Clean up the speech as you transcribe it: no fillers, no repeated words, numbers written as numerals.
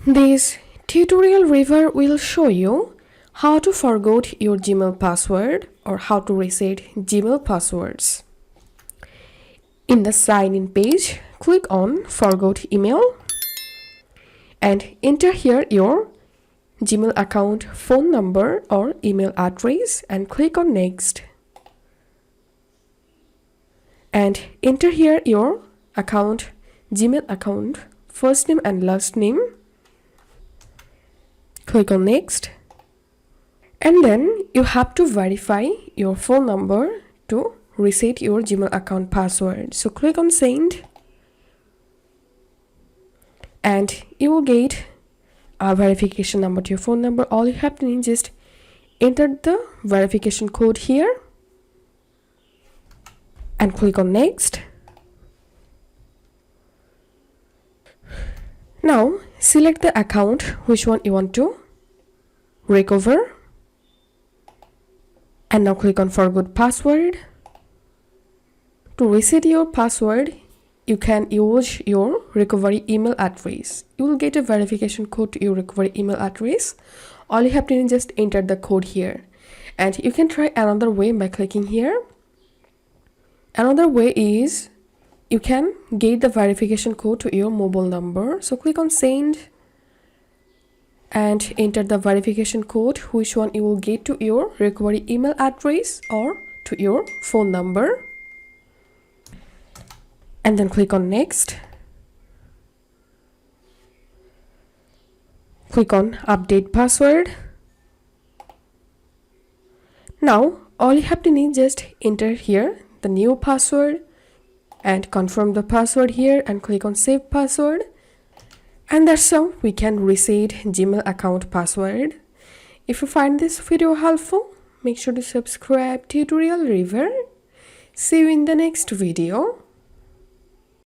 This tutorial review will show you how to forget your Gmail password or how to reset Gmail passwords. In the sign in page, click on Forgot Email and enter here your Gmail account phone number or email address and click on Next. And enter here your Gmail account first name and last name. Click on Next. And then you have to verify your phone number to reset your Gmail account password. So click on Send. And you will get a verification number to your phone number. All you have to do is just enter the verification code here and click on Next. Now select the account which one you want to recover and now click on Forgot Password. To reset your password, you can use your recovery email address. You will get a verification code to your recovery email address. All you have to do is just enter the code here. And you can try another way by clicking here. Another way is you can get the verification code to your mobile number. So click on Send and enter the verification code which one you will get to your recovery email address or to your phone number. And then click on Next. Click on Update Password. Now all you have to need just enter here the new password and confirm the password here and click on Save Password. And that's how we can reset Gmail account password. If you find this video helpful, make sure to subscribe Tutorial River. See you in the next video.